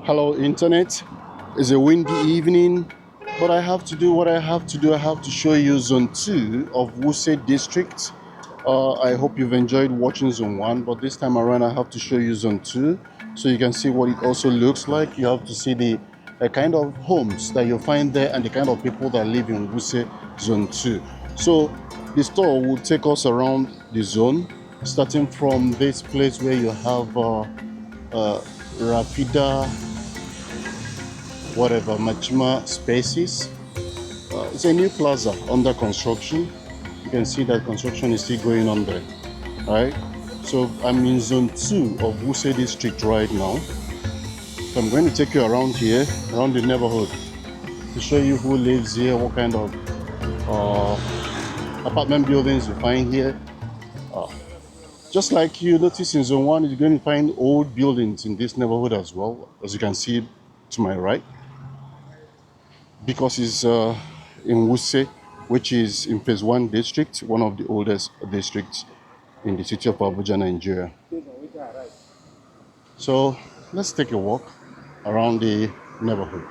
Hello, internet. It's a windy evening, but I have to do what I have to do. I have to show you Zone 2 of Wuse District. I hope you've enjoyed watching Zone 1, but this time around I have to show you Zone 2 so you can see what it also looks like. You have to see the kind of homes that you'll find there and the kind of people that live in Wuse Zone 2. So the store will take us around the zone, starting from this place where you have Rafida whatever Machima spaces. It's a new plaza under construction. You can see that construction is still going on there. All right. So I'm in zone 2 of Wuse District right now. So I'm going to take you around here, around the neighborhood, to show you who lives here, what kind of apartment buildings you find here. Just like you notice in zone 1, you're going to find old buildings in this neighborhood as well, as you can see to my right. Because it's in Wuse, which is in phase 1 district, one of the oldest districts in the city of Abuja, Nigeria. So let's take a walk around the neighborhood.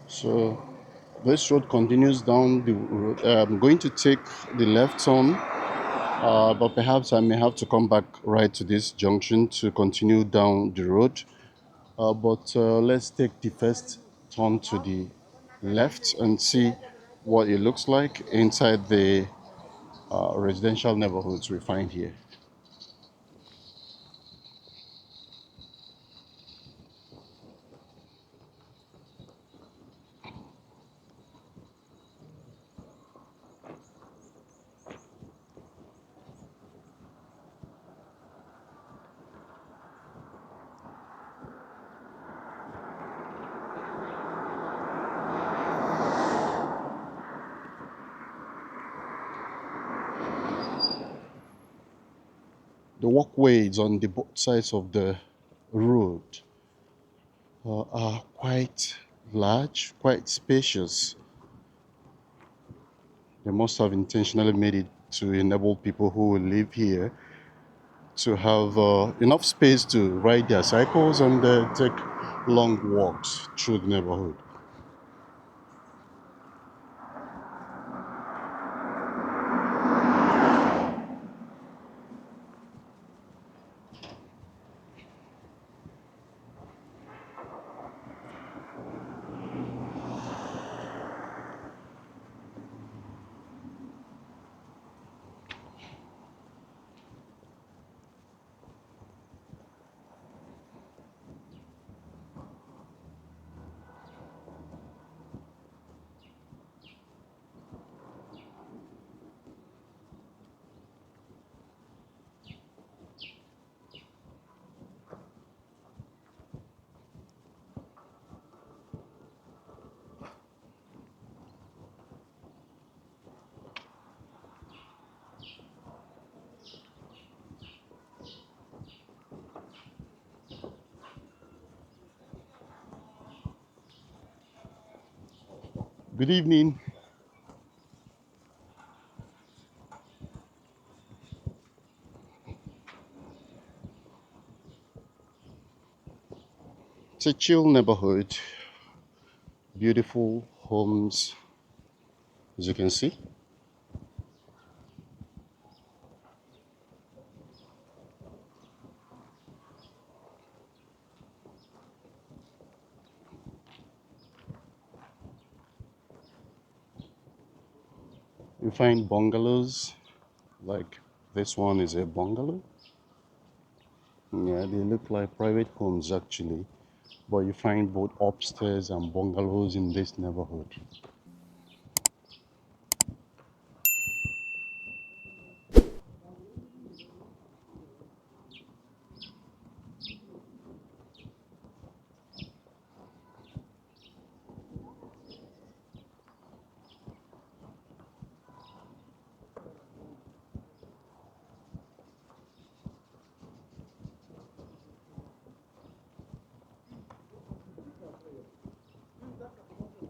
So this road continues down the road. I'm going to take the left turn, but perhaps I may have to come back right to this junction to continue down the road. But let's take the first turn to the left and see what it looks like inside the residential neighborhoods we find here. The walkways on the both sides of the road are quite large, quite spacious. They must have intentionally made it to enable people who will live here to have enough space to ride their cycles and take long walks through the neighborhood. Good evening. It's a chill neighborhood, beautiful homes, as you can see. You find bungalows, like this one is a bungalow. Yeah, they look like private homes actually, but you find both upstairs and bungalows in this neighborhood.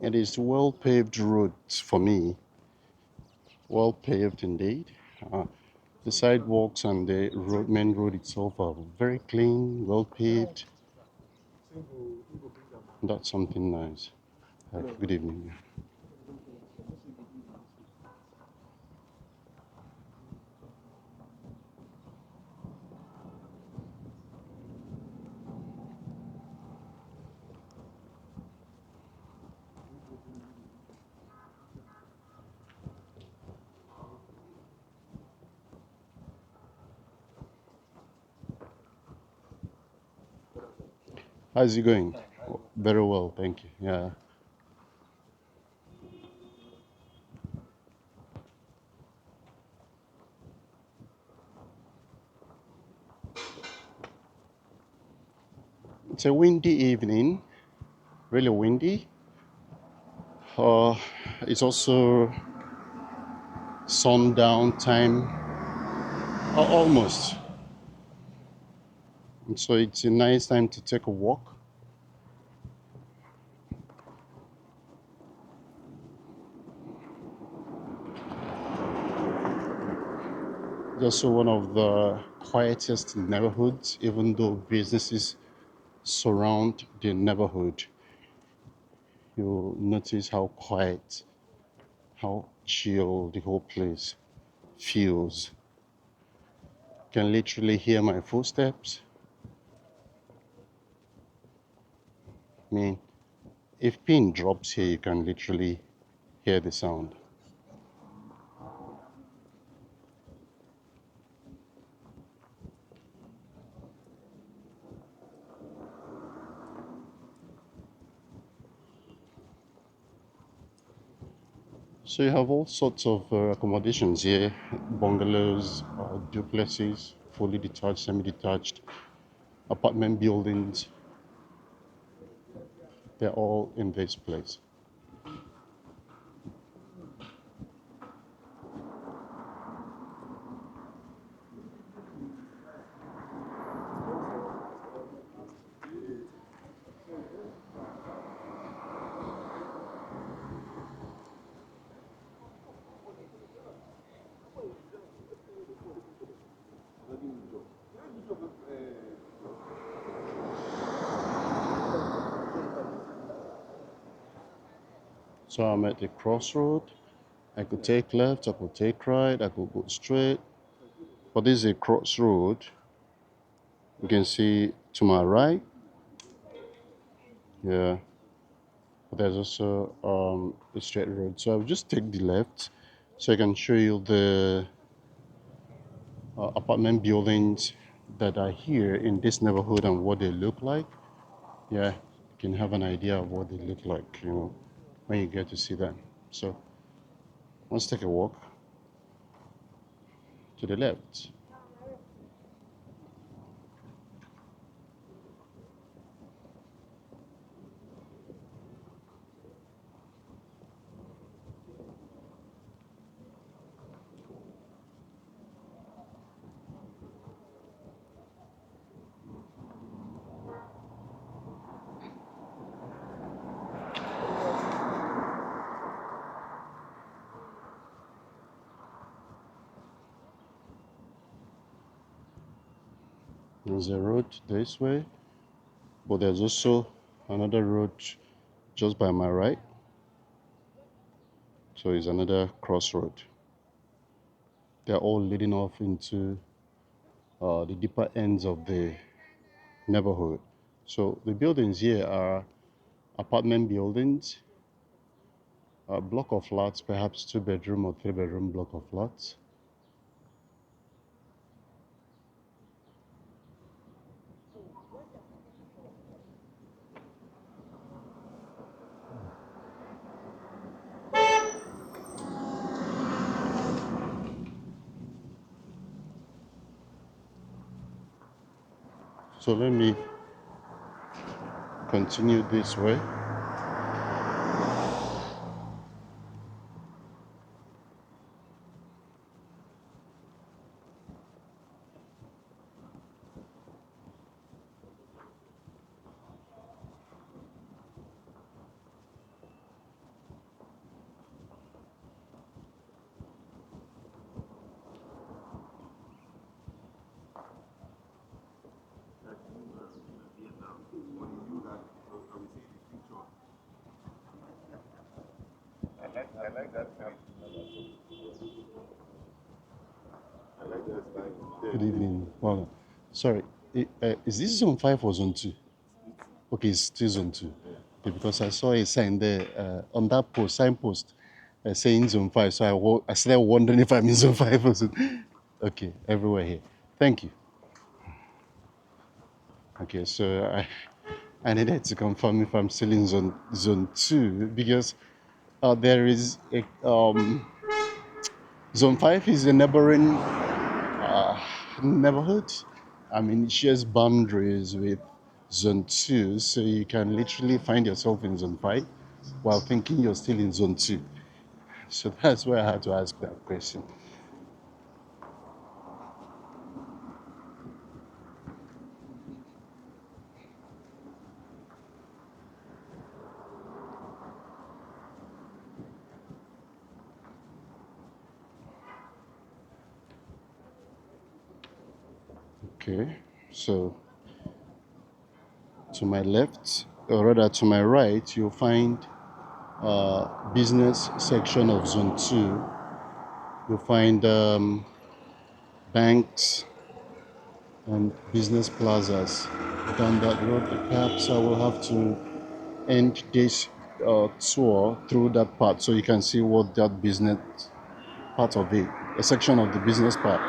It is well paved road for me. Well paved indeed. Uh, the sidewalks and the main road itself are very clean, well paved. That's something nice. Good evening. How's it going? Very well, thank you. Yeah. It's a windy evening, really windy. Uh, it's also sundown time, almost. And so it's a nice time to take a walk. It's also one of the quietest neighborhoods, even though businesses surround the neighborhood. You'll notice how quiet, how chill the whole place feels. You can literally hear my footsteps. I mean, if pin drops here, you can literally hear the sound. So you have all sorts of accommodations here, bungalows, duplexes, fully detached, semi-detached, apartment buildings. They're all in this place. So I'm at the crossroad. I could take left, I could take right, I could go straight. But this is a crossroad. You can see to my right, yeah, but there's also a straight road. So I'll just take the left so I can show you the apartment buildings that are here in this neighborhood and what they look like. Yeah, you can have an idea of what they look like, when you get to see them. So let's take a walk to the left. There's a road this way, but there's also another road just by my right. So it's another crossroad. They're all leading off into the deeper ends of the neighborhood. So the buildings here are apartment buildings, a block of flats, perhaps 2 bedroom or 3 bedroom block of flats. So let me continue this way. Good evening. Well, sorry, is this zone 5 or zone 2? Okay, it's still zone 2. Okay, because I saw a sign there on that signpost saying zone 5. So I started wondering if I'm in zone 5 or zone. Okay, everywhere here. Thank you. Okay, so I needed to confirm if I'm still in zone 2 because there is a zone 5 is a neighboring neighborhood. I mean, it shares boundaries with zone 2, so you can literally find yourself in zone 5 while thinking you're still in zone 2. So that's why I had to ask that question. Okay, so to my left, or rather to my right, you'll find business section of zone 2. You'll find banks and business plazas down that road. Perhaps I will have to end this tour through that part so you can see what that business part of it, a section of the business part.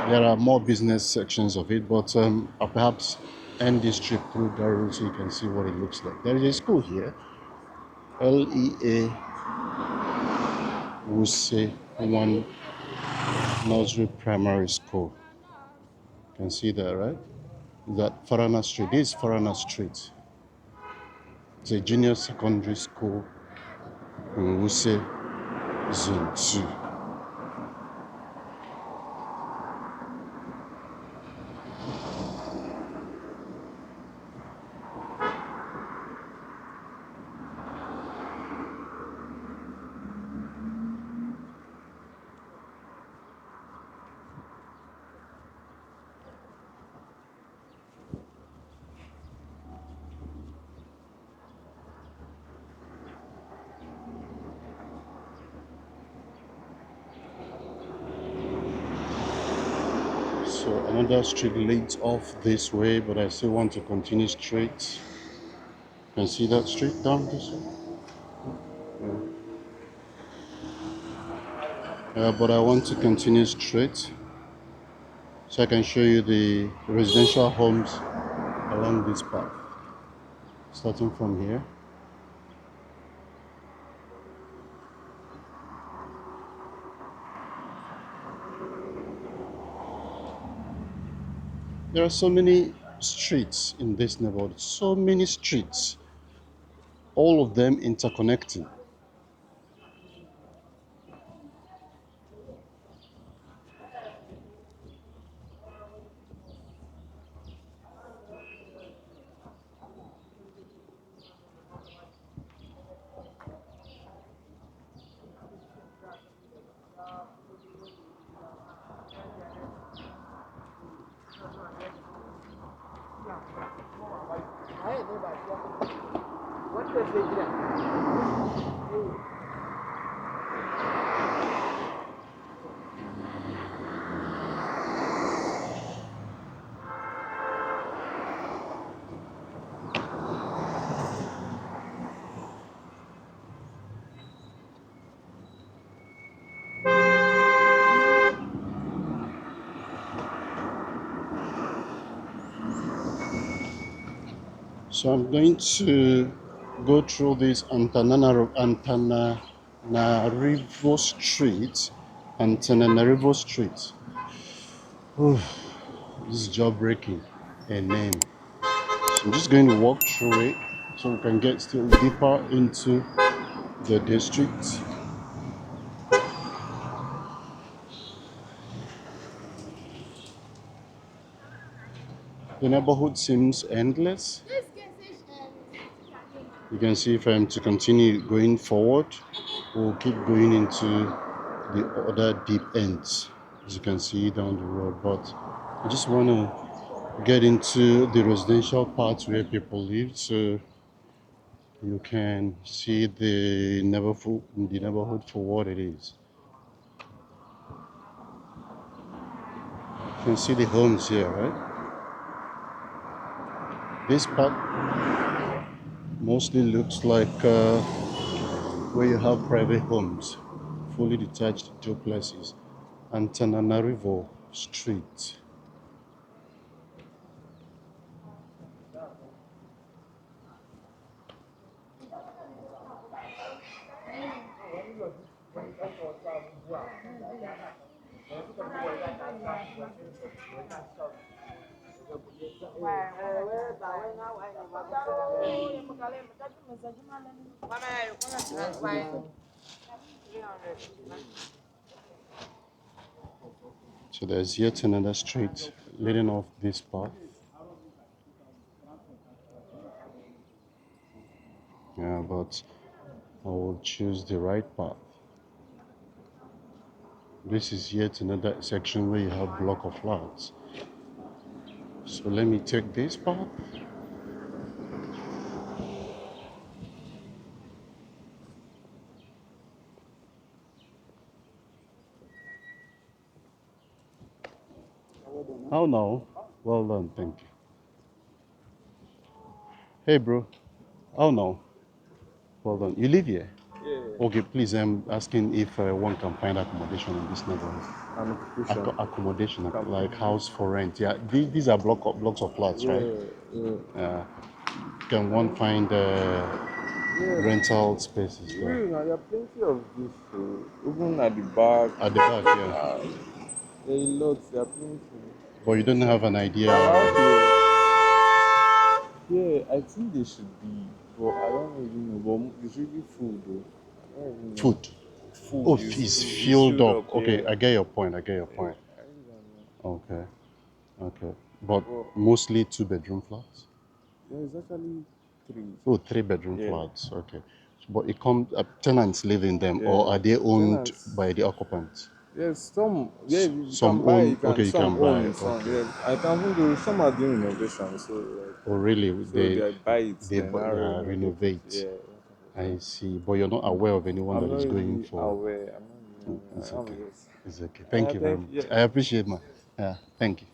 There are more business sections of it, but I'll perhaps end this trip through that route so you can see what it looks like. There is a school here, LEA Wuse 1 Nursery Primary School. You can see that, right? That Farana Street. This is Farana Street. It's a junior secondary school in Wuse Zone 2. So another street leads off this way, but I still want to continue straight. You can see that street down this way? But I want to continue straight so I can show you the residential homes along this path. Starting from here. There are so many streets in this neighborhood, so many streets, all of them interconnecting. So I'm going to go through this Antananarivo Street. Antananarivo Street. Whew, this is jaw breaking a name. So I'm just going to walk through it so we can get still deeper into the district. The neighborhood seems endless. You can see if I'm to continue going forward, we'll keep going into the other deep ends, as you can see down the road. But I just want to get into the residential parts where people live, so you can see the neighborhood for what it is. You can see the homes here, right? This part mostly looks like where you have private homes, fully detached duplexes. Antananarivo Street. So there's yet another street leading off this path. Yeah, but I will choose the right path. This is yet another section where you have block of flats. So let me take this path. Oh no. Well done, thank you. Hey bro. Oh no. Well done. You live here? Yeah. Okay, please, I'm asking if one can find accommodation in this neighborhood. Accommodation, like house for rent. Yeah, these are blocks of flats, right? Yeah. Can one find rental spaces there? There are plenty of this, even at the back. At the back, yeah. There are lots, there are plenty. But you don't have an idea. Yeah, I think they should be, but I don't really know. But it's really full though. I don't even know. Food. Full Oh, is it's full, filled up. Okay, yeah. I get your point. I get your point. I really don't know. Okay, okay. But Well, mostly 2 bedroom flats. there is actually three. Oh, 3 bedroom Yeah. flats. Okay. But it comes tenants live in them, or Yeah. are they owned Tenants. by the occupants? Yes, some. Yeah, you Some can buy. own. You can. Okay, you Some can buy. own. Some. Okay. Yeah, I can even do. Some are doing renovation. So like. Oh, really? So they buy it. Then I renovate it. Renovate. Yeah. I see. But you're not aware of anyone I'm that not is going really for. aware. I'm not really aware. It's I am okay. just. It's okay. Thank you very Thank much. you. I Yeah. appreciate, man. Yeah. Thank you.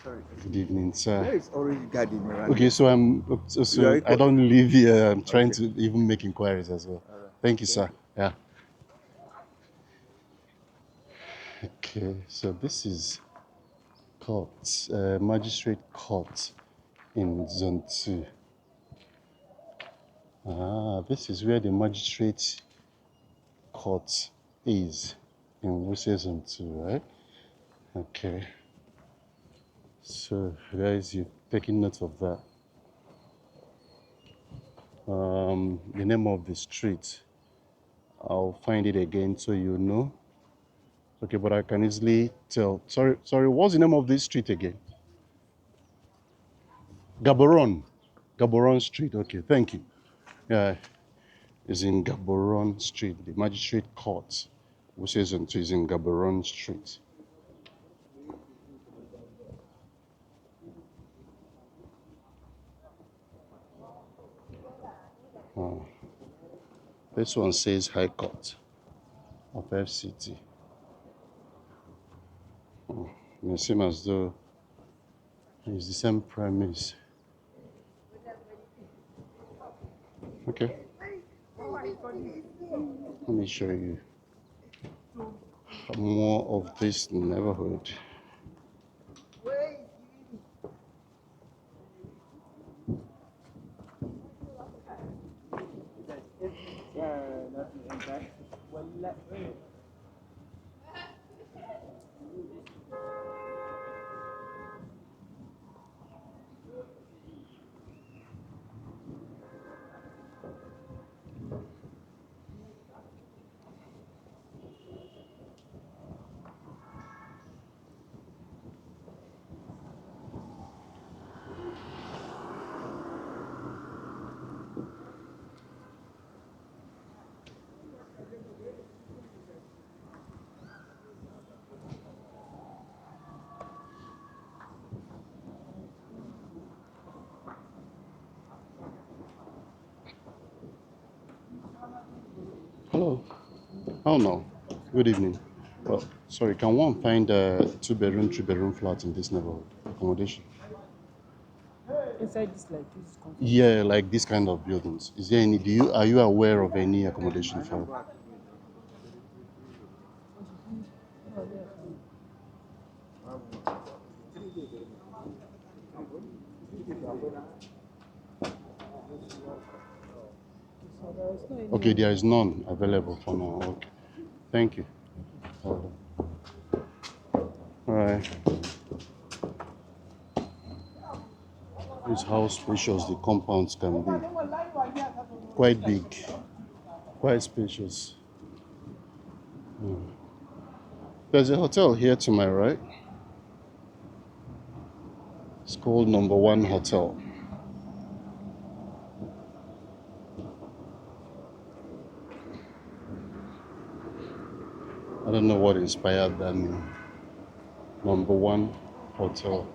Sorry. Good evening, sir. There is already garden around Okay, here. so I don't live here. I'm trying to even make inquiries as well. All right. Thank you, sir. Yeah. Okay, so this is court, magistrate court in Zone 2. Ah, this is where the magistrate court is in Wuse Zone 2, right? Okay. So, guys, you're taking note of that. The name of the street, I'll find it again so you know. Okay, but I can easily tell. Sorry, what's the name of this street again? Gaboron. Gaboron Street. Okay, thank you. Yeah, it's in Gaboron Street. The magistrate court, which is in Gaboron Street. Oh, this one says High Court of FCT. Oh, it seems as though it's the same premise. Okay. Let me show you more of this neighborhood. Oh no. Good evening. Well, sorry, can one find a two-bedroom, three-bedroom flat in this neighborhood? Accommodation. Inside this like this comfort. Yeah, like this kind of buildings. Is there any? Are you aware of any accommodation for? Oh, yeah. So there is no Okay, any. there is none available for now. Okay, thank you. All right. This is how spacious the compounds can be. Quite big, quite spacious. There's a hotel here to my right. It's called Number One Hotel. I don't know what inspired that name. Number One Hotel.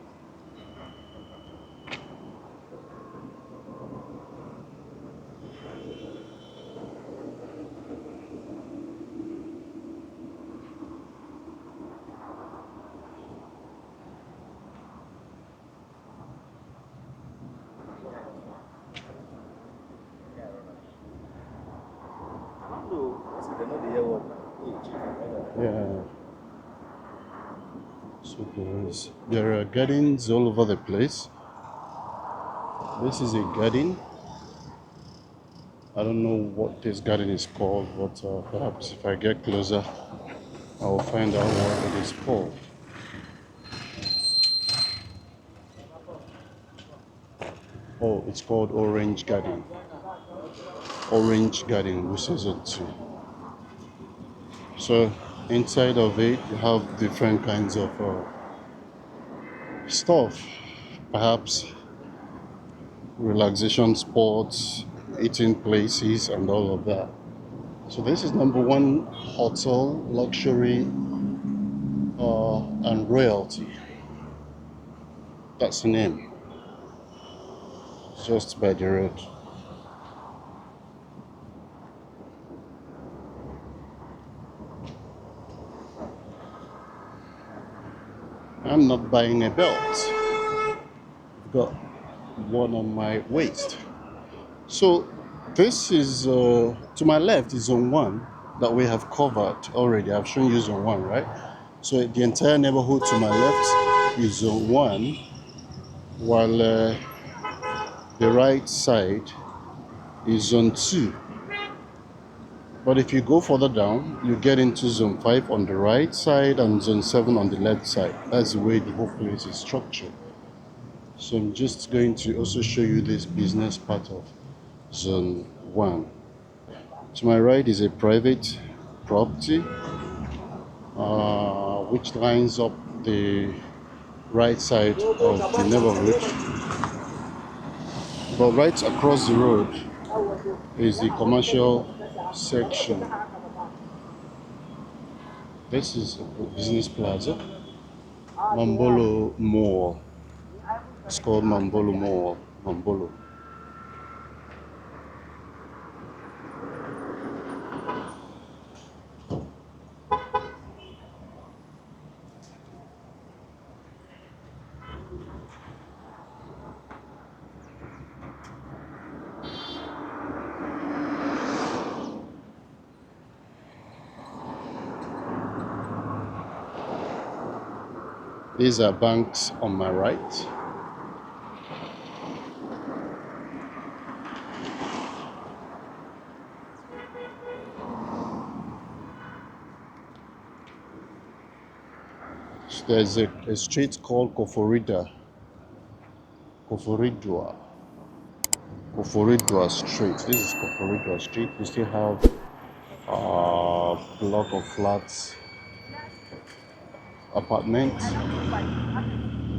Yeah. So there are gardens all over the place. This is a garden. I don't know what this garden is called, but perhaps if I get closer, I will find out what it is called. Oh, it's called Orange Garden. Orange Garden, Wuse Zone 2. So inside of it, you have different kinds of stuff. Perhaps relaxation spots, eating places, and all of that. So this is Number One Hotel, luxury and royalty. That's the name. Just by the road. I'm not buying a belt. I've got one on my waist. So this is to my left is Zone 1 that we have covered already. I've shown you Zone 1, right? So the entire neighborhood to my left is Zone 1, while the right side is Zone 2. But if you go further down, you get into Zone 5 on the right side and Zone 7 on the left side. That's the way the whole place is structured. So I'm just going to also show you this business part of Zone 1. To my right is a private property which lines up the right side of the neighborhood. But right across the road is the commercial section. This is a business plaza, Mambolo Mall. It's called Mambolo Mall. Mambolo. These are banks on my right. So there's a street called Koforidua. Koforidua Street. This is Koforidua Street. We still have a block of flats, apartments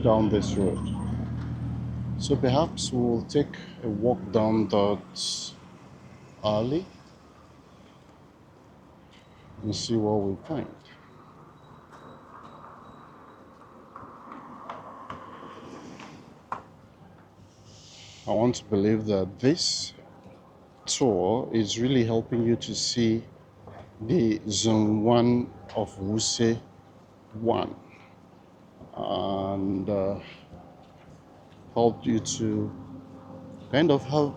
down this road. So perhaps we'll take a walk down that alley and see what we find. I want to believe that this tour is really helping you to see the Zone 1 of Wuse 1, and help you to kind of have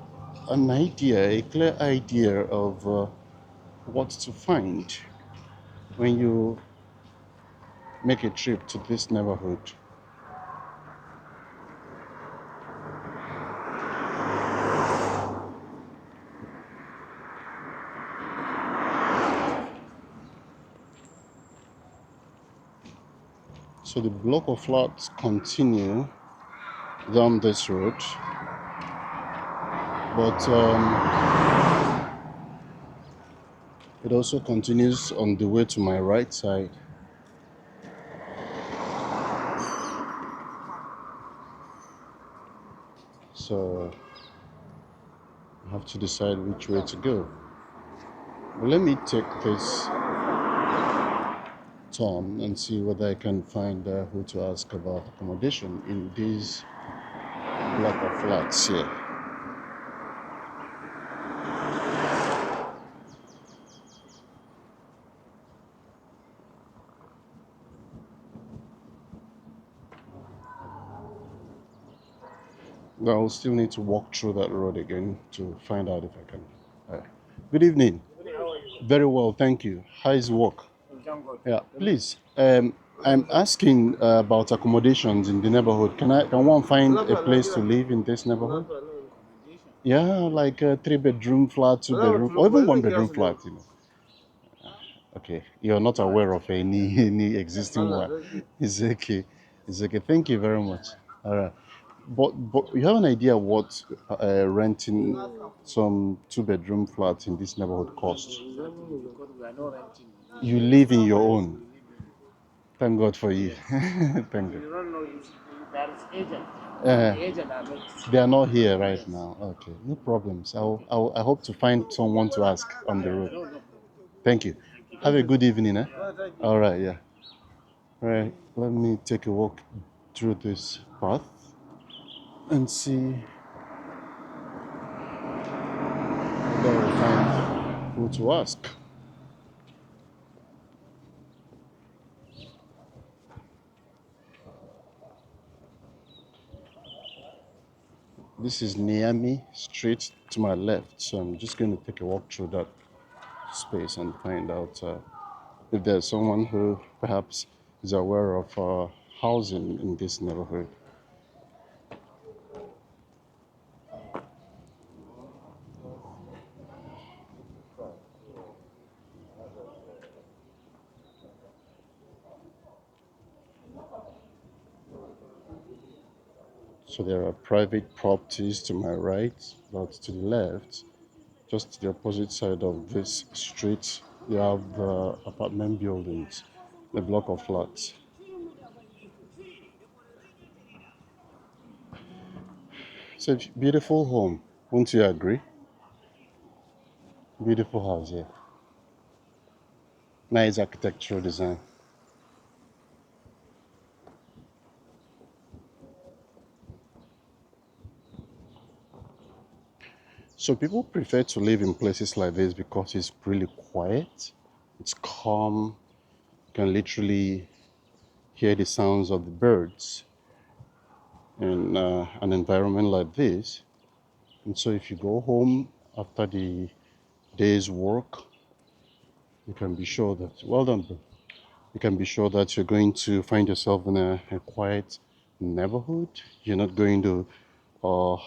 an idea, a clear idea of what to find when you make a trip to this neighborhood. So the block of flats continue down this road, but it also continues on the way to my right side. So I have to decide which way to go. But let me take this turn and see whether I can find who to ask about accommodation in this block of flats here. I'll still need to walk through that road again to find out if I can. Good evening. Very well, thank you. How is work? Yeah, please. I'm asking about accommodations in the neighborhood. Can one find a place to live in this neighborhood? Yeah, like a 3 bedroom flat, 2 bedroom, or even 1 bedroom flat. Okay, you're not aware of any existing one. It's okay. It's okay. Thank you very much. All right. But you have an idea what renting some 2 bedroom flats in this neighborhood costs? You live in your own. Thank God for you. Thank God. They are not here right now. Okay, no problems. I hope to find someone to ask on the road. Thank you. Have a good evening. All right, yeah. All right, let me take a walk through this path and see whether I will find who to ask. This is Niami straight to my left, so I'm just going to take a walk through that space and find out if there's someone who perhaps is aware of housing in this neighborhood. So there are private properties to my right, but to the left, just to the opposite side of this street, you have the apartment buildings, the block of flats. It's a beautiful home, won't you agree? Beautiful house, yeah. Nice architectural design. So people prefer to live in places like this because it's really quiet, it's calm, you can literally hear the sounds of the birds in an environment like this. And so if you go home after the day's work, you can be sure that, well done, bro. You can be sure that you're going to find yourself in a quiet neighborhood. You're not going to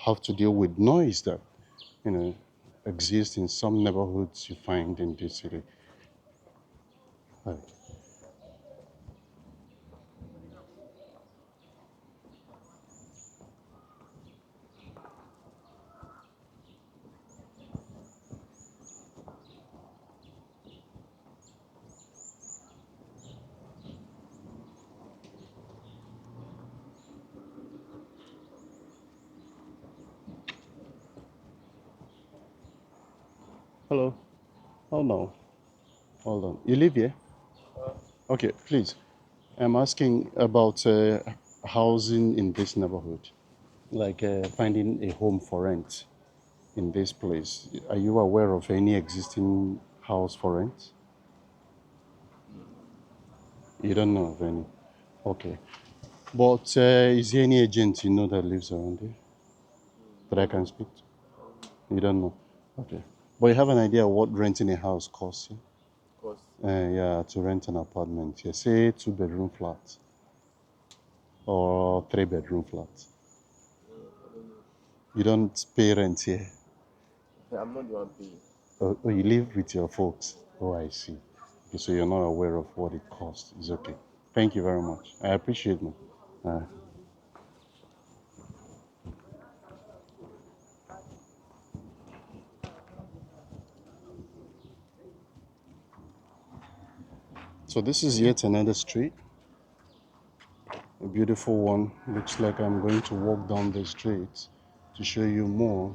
have to deal with noise that, you know, exists in some neighborhoods you find in this city. Right. Hello. Oh no. Hold on. You live here? Okay, please. I'm asking about housing in this neighborhood, like finding a home for rent in this place. Are you aware of any existing house for rent? You don't know of any. Okay. But is there any agent you know that lives around here that I can speak to? You don't know. Okay. But you have an idea what renting a house costs you? Cost. Yeah, to rent an apartment. Yeah, say 2 bedroom flat or 3 bedroom flat. I don't know. You don't pay rent here. I'm not the one paying. Oh, you live with your folks. Oh, I see. Okay, so you're not aware of what it costs. It's okay. Thank you very much. I appreciate it. Uh, so this is yet another street, a beautiful one. Looks like I'm going to walk down the street to show you more.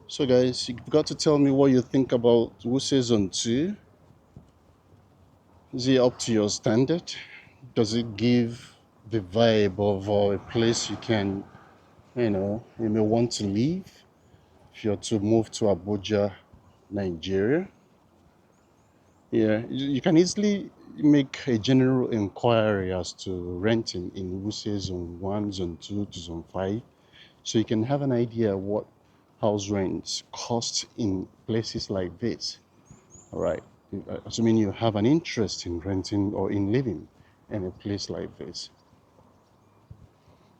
So guys, you've got to tell me what you think about Wuse Zone 2. Is it up to your standard? Does it give the vibe of a place you can, you may want to live if you're to move to Abuja, Nigeria? Yeah, you can easily make a general inquiry as to renting in Wuse Zone 1, Zone 2 to Zone 5, so you can have an idea what house rents cost in places like this. All right, assuming you have an interest in renting or in living in a place like this.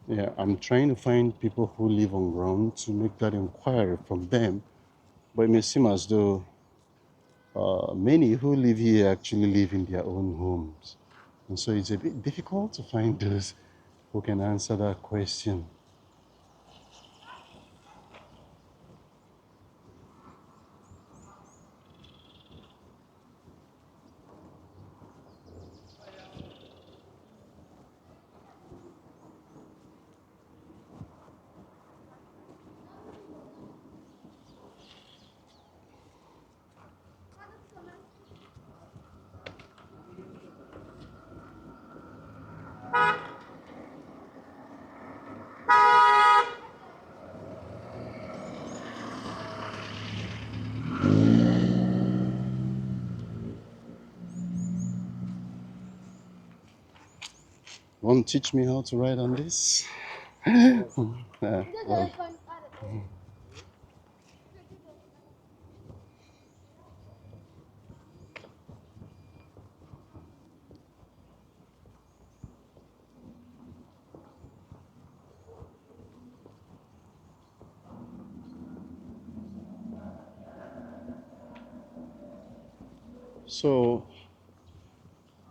Yeah, I'm trying to find people who live on ground to make that inquiry from them, but it may seem as though many who live here actually live in their own homes. And so it's a bit difficult to find those who can answer that question. Want to teach me how to ride on this? Well, so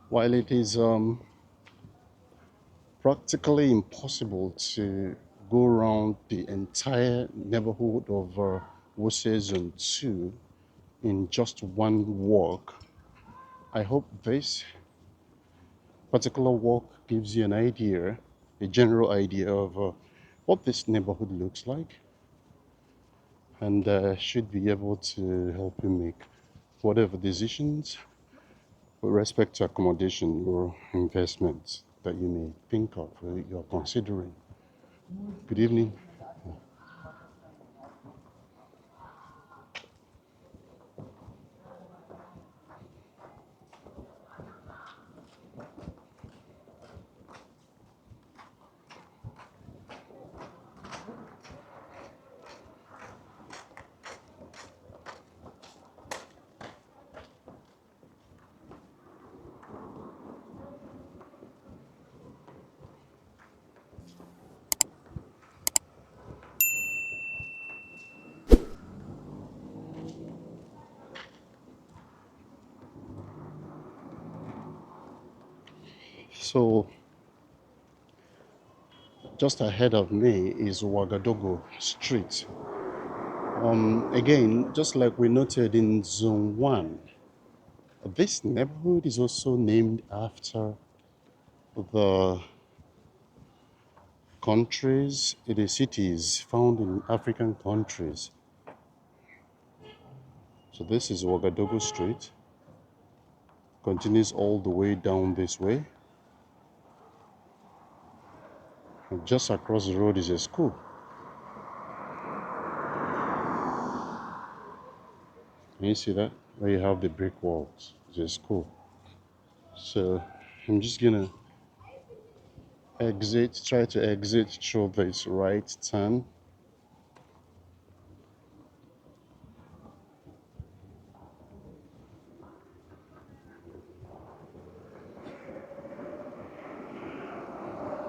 while it is practically impossible to go around the entire neighborhood of Wuse Zone 2 in just one walk, I hope this particular walk gives you an idea, a general idea of what this neighborhood looks like, and should be able to help you make whatever decisions with respect to accommodation or investments that you may think of or you're considering. Good evening. So, just ahead of me is Ouagadougou Street. Again, just like we noted in Zone 1, this neighborhood is also named after the countries, the cities found in African countries. So this is Ouagadougou Street. Continues all the way down this way. And just across the road is a school. Can you see that? Where you have the brick walls, it's a school. So I'm just gonna try to exit through this right turn.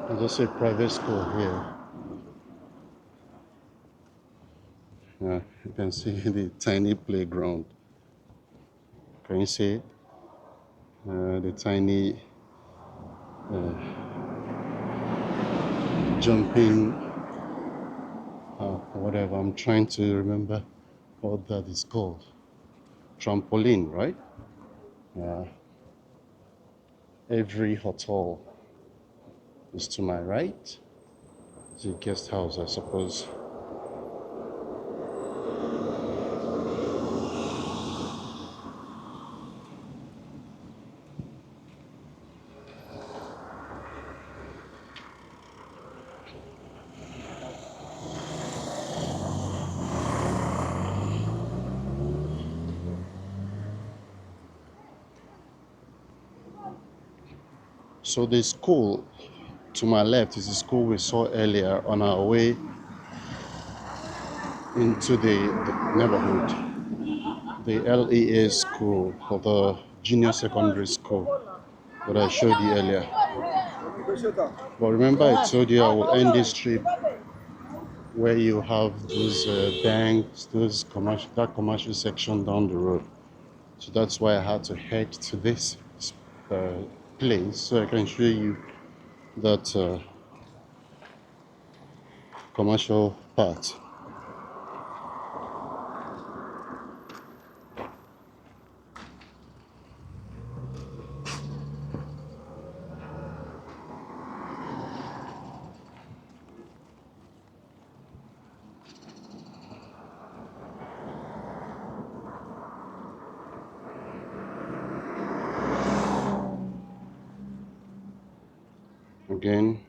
There's also a private school here. You can see the tiny playground. Can you see it? The tiny jumping, whatever. I'm trying to remember what that is called. Trampoline, right? Yeah. Every hotel is to my right. It's a guest house, I suppose. So the school to my left is the school we saw earlier on our way into the neighborhood. The LEA school, or the junior secondary school that I showed you earlier. But remember I told you I will end this trip where you have those banks, those commercial section down the road. So that's why I had to head to this uh, place so I can show you that commercial part. Again,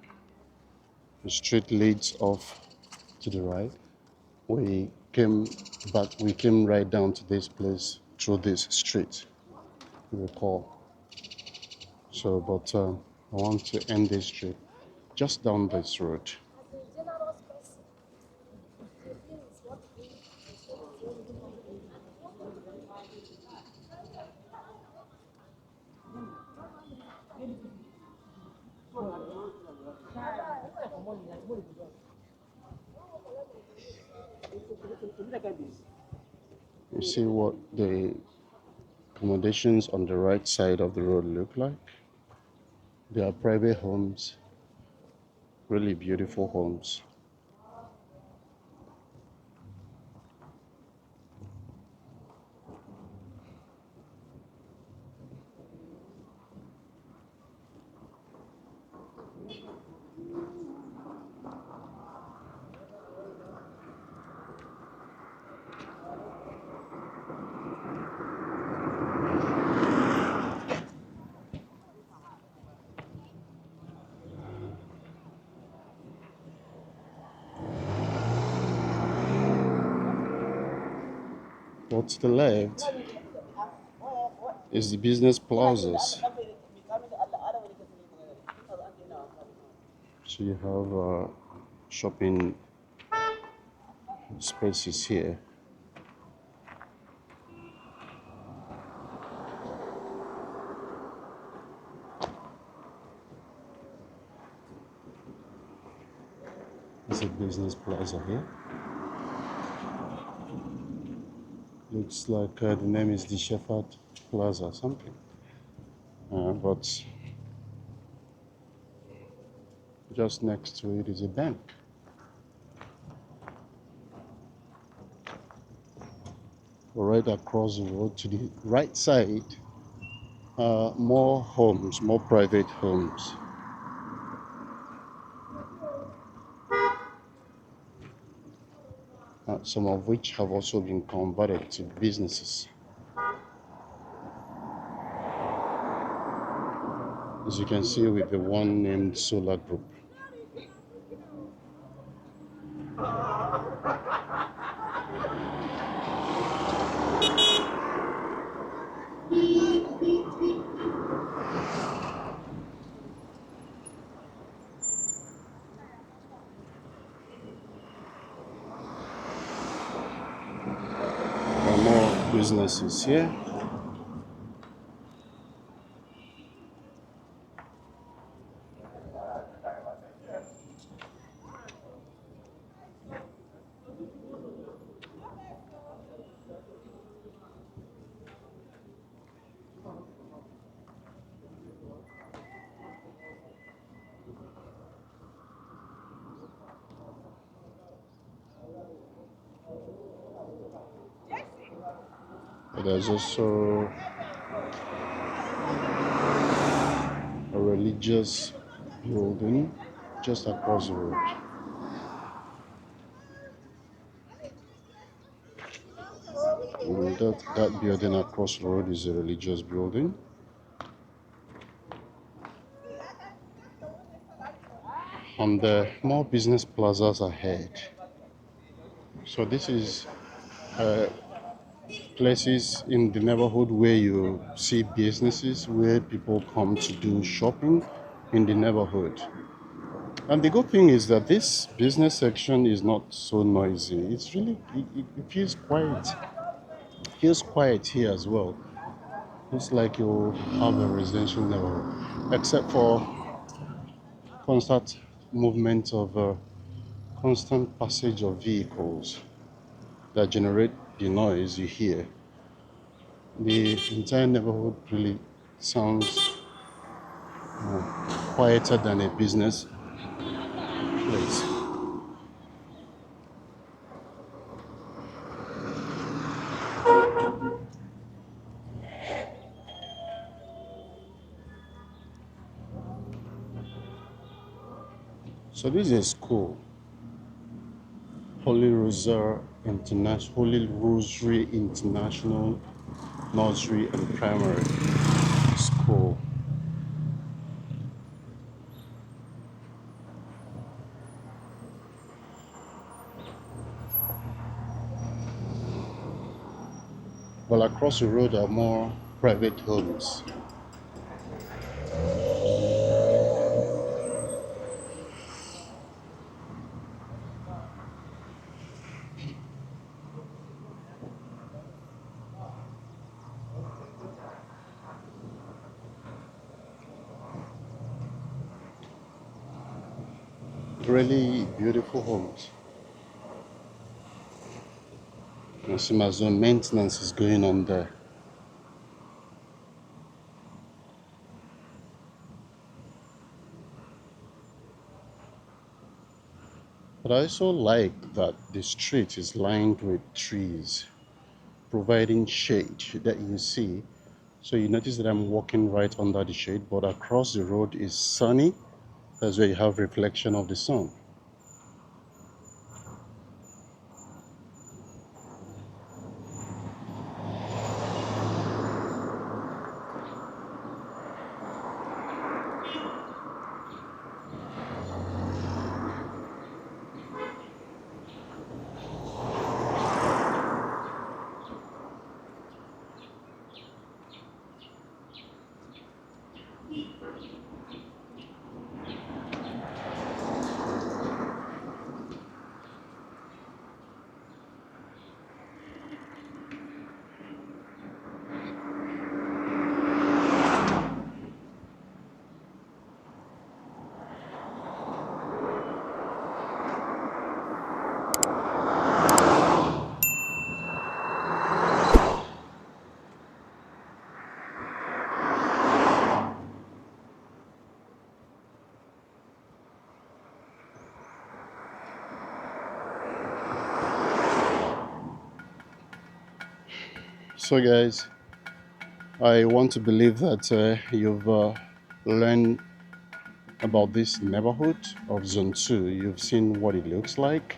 the street leads off to the right. We came we came right down to this place through this street, you recall. So, but I want to end this trip just down this road. You see what the accommodations on the right side of the road look like? They are private homes, really beautiful homes. But to the left is the business plazas. So you have shopping spaces here. There's a business plaza here. Looks like the name is the Shepherd Plaza or something. But just next to it is a bank. Right across the road to the right side, more homes, more private homes. Some of which have also been converted to businesses. as you can see with the one named Solar Group. There are more businesses here. But there's also a religious building just across the road. And that building across the road is a religious building. And there are more business plazas ahead. So this is places in the neighborhood where you see businesses where people come to do shopping in the neighborhood. And the good thing is that this business section is not so noisy. It's really it feels quiet. It feels quiet here as well. It's like you have a residential neighborhood, except for constant movement of constant passage of vehicles that generate the noise you hear. The entire neighborhood really sounds quieter than a business place. So this is a school, Holy Rosary International Nursery and Primary School. Well, across the road are more private homes. Really beautiful homes. You see my zone maintenance is going on there. But I also like that the street is lined with trees, providing shade that you see. So you notice that I'm walking right under the shade, but across the road is sunny. That's where you have reflection of the sun. So guys, I want to believe that you've learned about this neighborhood of Zone 2. You've seen what it looks like.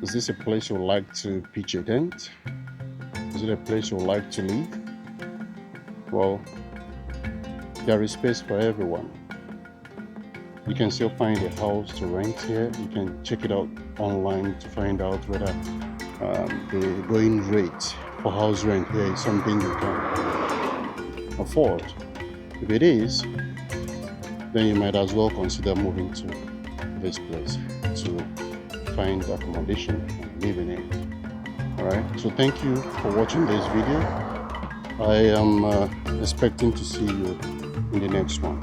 Is this a place you would like to pitch a tent? Is it a place you would like to live? Well, There is space for everyone. You can still find a house to rent here. You can check it out online to find out whether the going rate for house rent here is something you can afford. If it is, then you might as well consider moving to this place to find accommodation and live in it. Alright, so thank you for watching this video. I am expecting to see you in the next one.